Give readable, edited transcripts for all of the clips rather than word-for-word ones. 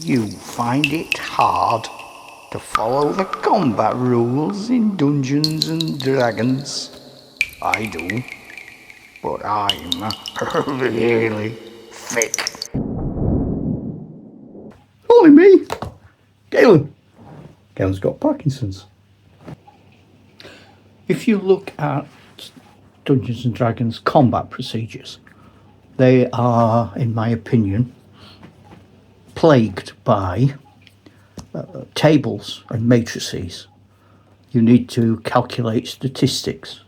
You find it hard to follow the combat rules in Dungeons and Dragons. I do, but I'm really thick. Only me, Galen. Galen's got Parkinson's. If you look at Dungeons and Dragons combat procedures, they are, in my opinion, plagued by tables and matrices. You need to calculate statistics.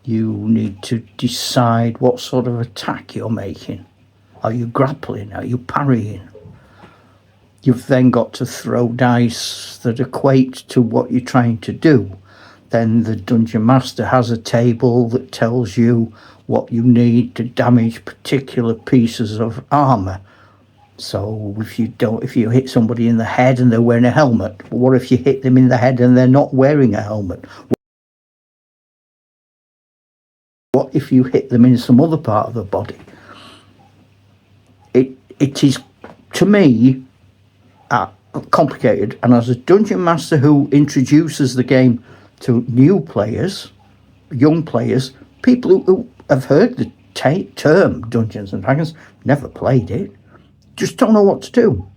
You need to decide what sort of attack you're making. Are you grappling? Are you parrying? You've then got to throw dice that equate to what you're trying to do. Then the Dungeon Master has a table that tells you what you need to damage particular pieces of armour. So if you hit somebody in the head and they're wearing a helmet, what if you hit them in the head and they're not wearing a helmet? What if you hit them in some other part of the body? It is, to me, complicated. And as a Dungeon Master who introduces the game to new players, young players, people who have heard the term Dungeons and Dragons, never played it, just don't know what to do.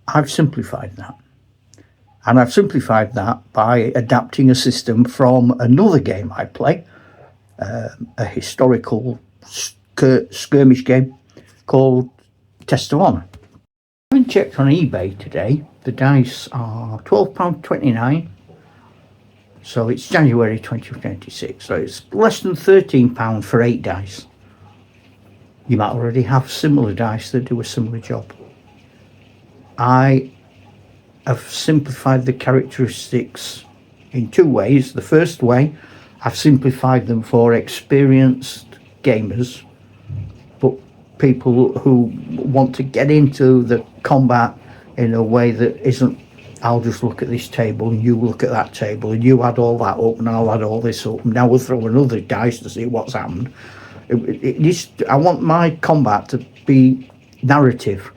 I've simplified that. And I've simplified that by adapting a system from another game I play, a historical skirmish game called Test of Honor. I haven't checked on eBay today. The dice are £12.29. So it's January 2026. So it's less than £13 for 8 dice. You might already have similar dice that do a similar job. I have simplified the characteristics in 2 ways. The first way, I've simplified them for experienced gamers, but people who want to get into the combat in a way that isn't, I'll just look at this table and you look at that table and you add all that up and I'll add all this up and now we'll throw another dice to see what's happened. I want my combat to be narrative.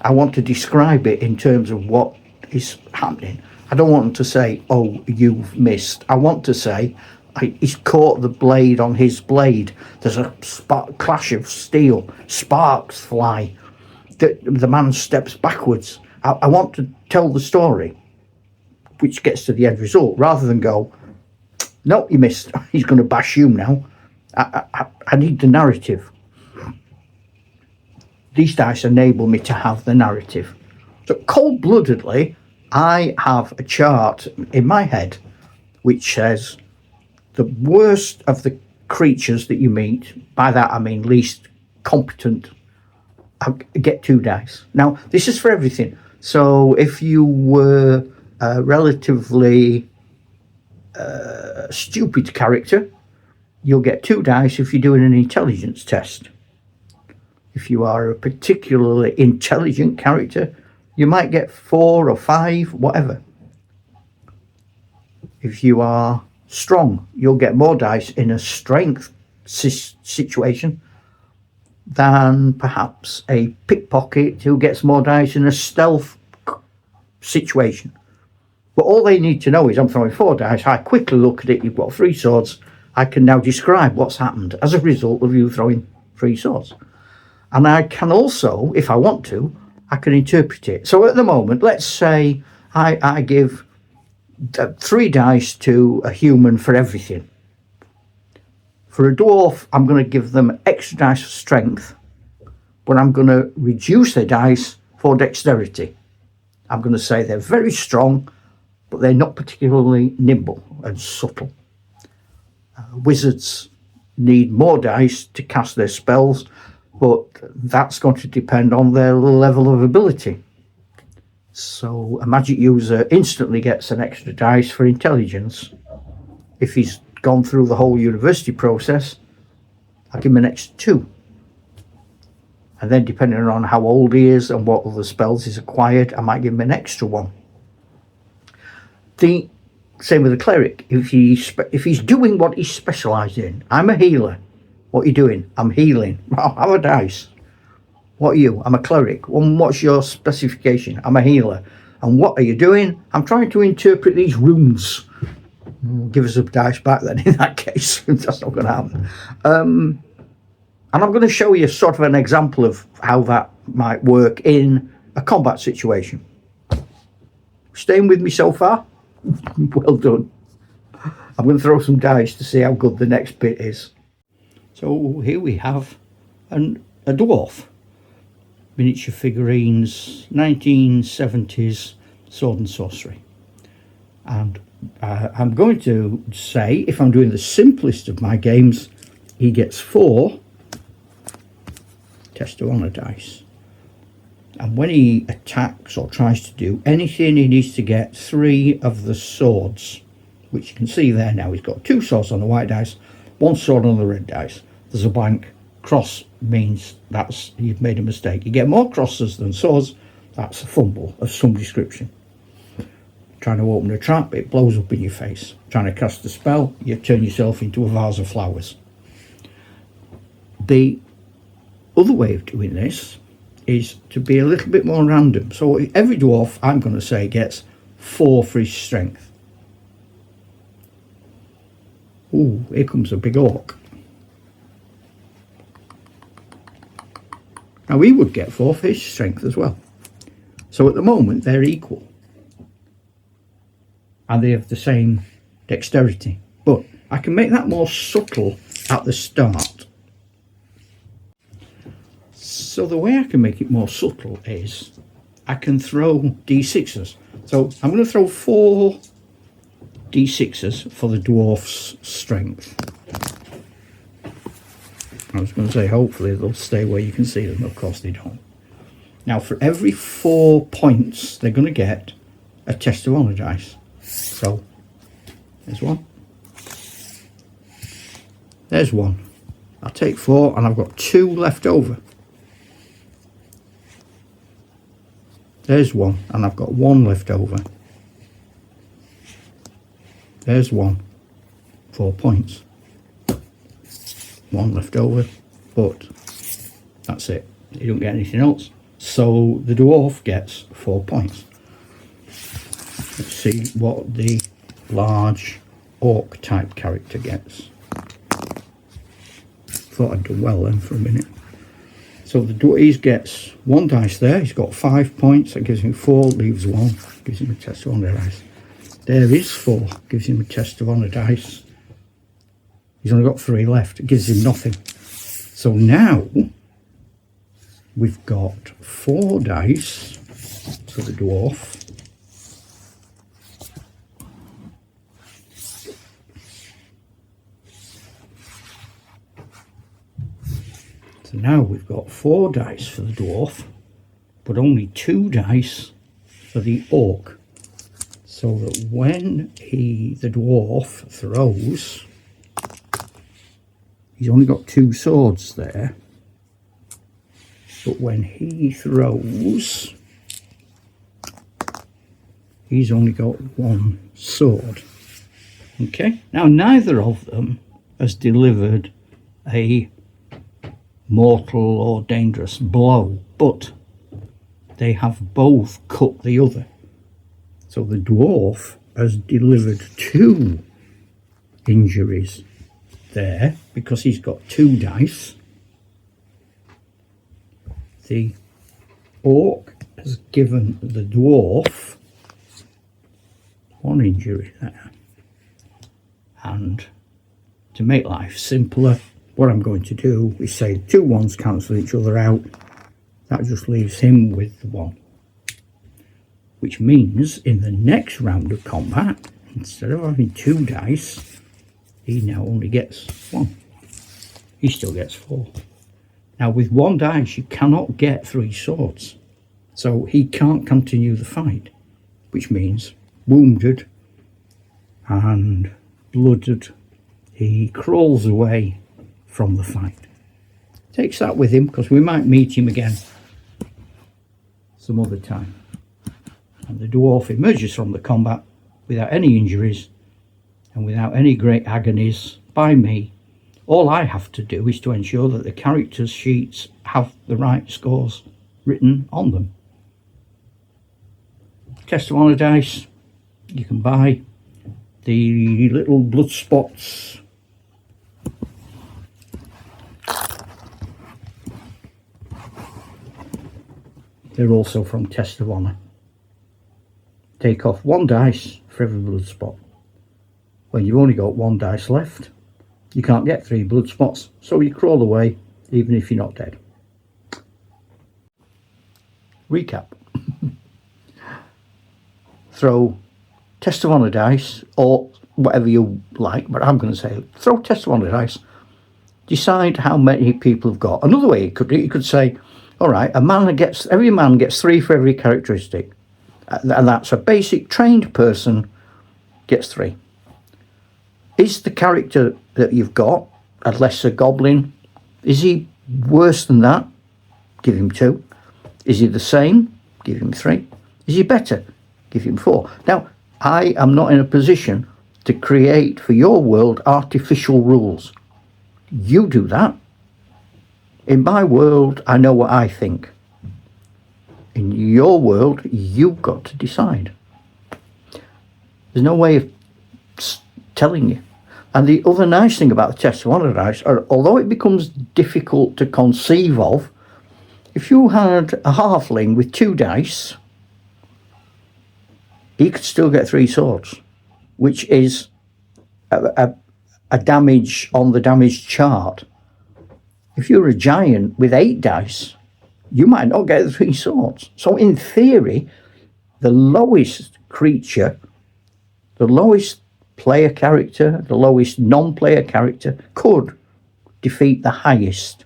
I want to describe it in terms of what is happening. I don't want them to say, oh, you've missed. I want to say, he's caught the blade on his blade. There's a clash of steel. Sparks fly. The man steps backwards. I want to tell the story, which gets to the end result, rather than go, no, you missed. He's going to bash you now. I need the narrative. These dice enable me to have the narrative. So cold-bloodedly, I have a chart in my head which says the worst of the creatures that you meet, by that I mean least competent, I get 2 dice. Now, this is for everything. So if you were a relatively stupid character, you'll get 2 dice if you're doing an intelligence test. If you are a particularly intelligent character, you might get 4 or 5, whatever. If you are strong, you'll get more dice in a strength situation than perhaps a pickpocket who gets more dice in a stealth situation. But all they need to know is I'm throwing 4 dice. I quickly look at it. You've got 3 swords. I can now describe what's happened as a result of you throwing 3 swords. And I can also, if I want to, I can interpret it. So at the moment, let's say I give 3 dice to a human for everything. For a dwarf, I'm going to give them extra dice for strength, but I'm going to reduce their dice for dexterity. I'm going to say they're very strong, but they're not particularly nimble and subtle. Wizards need more dice to cast their spells, but that's going to depend on their level of ability. So a magic user instantly gets an extra dice for intelligence. If he's gone through the whole university process, I'll give him an extra 2. And then depending on how old he is and what other spells he's acquired, I might give him an extra 1. The same with the cleric. If he's doing what he's specialised in, I'm a healer. What are you doing? I'm healing. I'll have a dice. What are you? I'm a cleric. Well, what's your specification? I'm a healer. And what are you doing? I'm trying to interpret these runes. Give us a dice back then in that case. That's not going to happen. And I'm going to show you sort of an example of how that might work in a combat situation. Staying with me so far? Well done. I'm going to throw some dice to see how good the next bit is. So here we have a dwarf. Miniature figurines, 1970s sword and sorcery. And I'm going to say, if I'm doing the simplest of my games, he gets 4 test of honor dice. And when he attacks or tries to do anything, he needs to get 3 of the swords, which you can see there now. He's got 2 swords on the white dice, 1 sword on the red dice. There's a blank. Cross means that's you've made a mistake. You get more crosses than swords, that's a fumble of some description. Trying to open a trap, it blows up in your face. Trying to cast a spell, you turn yourself into a vase of flowers. The other way of doing this is to be a little bit more random. So every dwarf, I'm going to say, gets 4 for his strength. Ooh, here comes a big orc. Now he would get 4 for his strength as well. So at the moment they're equal. And they have the same dexterity. But I can make that more subtle at the start. So the way I can make it more subtle is I can throw D6s. So I'm going to throw 4 D6s for the dwarf's strength. I was going to say hopefully they'll stay where you can see them. Of course they don't. Now for every 4 points they're going to get a test of honor dice. So there's 1. There's 1. I'll take 4 and I've got 2 left over. There's 1 and I've got 1 left over. There's 1. 4 points. 1 left over, but that's it. You don't get anything else. So the dwarf gets 4 points. Let's see what the large orc type character gets. Thought I'd done well then for a minute. So the dwarf gets 1 dice there. He's got 5 points. That gives him 4, leaves 1, gives him a test of honor dice. There is 4, gives him a test of honor dice. He's only got 3 left. It gives him nothing. So now we've got 4 dice for the dwarf. So now we've got 4 dice for the dwarf, but only 2 dice for the orc. So that when the dwarf throws, he's only got 2 swords there, but when he throws, he's only got 1 sword. Okay, now neither of them has delivered a mortal or dangerous blow, but they have both cut the other. So the dwarf has delivered 2 injuries there because he's got 2 dice. The orc has given the dwarf 1 injury there. And to make life simpler, what I'm going to do is say 2 1s cancel each other out. That just leaves him with 1. Which means in the next round of combat, instead of having 2 dice, he now only gets 1. He still gets 4. Now with 1 dice you cannot get 3 swords. So he can't continue the fight. Which means wounded and blooded, he crawls away from the fight. Takes that with him because we might meet him again some other time. And the dwarf emerges from the combat without any injuries and without any great agonies by me All I have to do is to ensure that the characters' sheets have the right scores written on them. Test of Honour dice, you can buy the little blood spots. They're also from Test of Honour. Take off 1 dice for every blood spot. When you've only got 1 dice left, you can't get 3 blood spots, so you crawl away even if you're not dead. Recap. Throw Test of Honour dice, or whatever you like, but I'm going to say throw Test of Honour dice. Decide how many people have got. Another way you could say, all right, every man gets 3 for every characteristic, and that's a basic trained person gets 3. Is the character that you've got a lesser goblin? Is he worse than that? Give him 2. Is he the same? Give him 3. Is he better? Give him 4. Now, I am not in a position to create for your world artificial rules. You do that. In my world, I know what I think. In your world, you've got to decide. There's no way of telling you. And the other nice thing about the Test of Honour dice, although it becomes difficult to conceive of, if you had a halfling with 2 dice, he could still get 3 swords, which is a damage on the damage chart. If you're a giant with 8 dice, you might not get 3 swords. So in theory, the lowest creature, the lowest player character, the lowest non-player character could defeat the highest,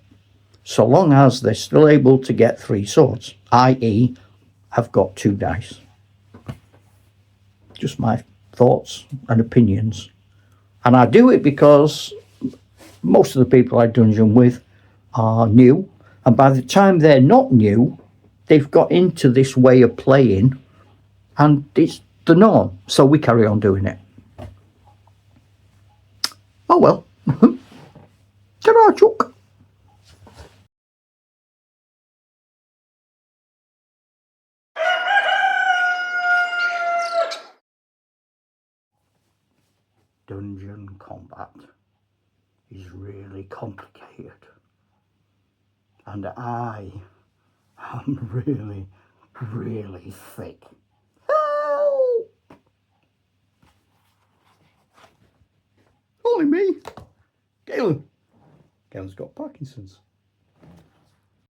so long as they're still able to get 3 swords, i.e. have got 2 dice. Just my thoughts and opinions. And I do it because most of the people I dungeon with are new, and by the time they're not new, they've got into this way of playing, and it's the norm, so we carry on doing it. Oh well. Ta-ra, Chuck. Dungeon combat is really complicated, and I am really, really thick. Help! Only me. Galen's got Parkinson's.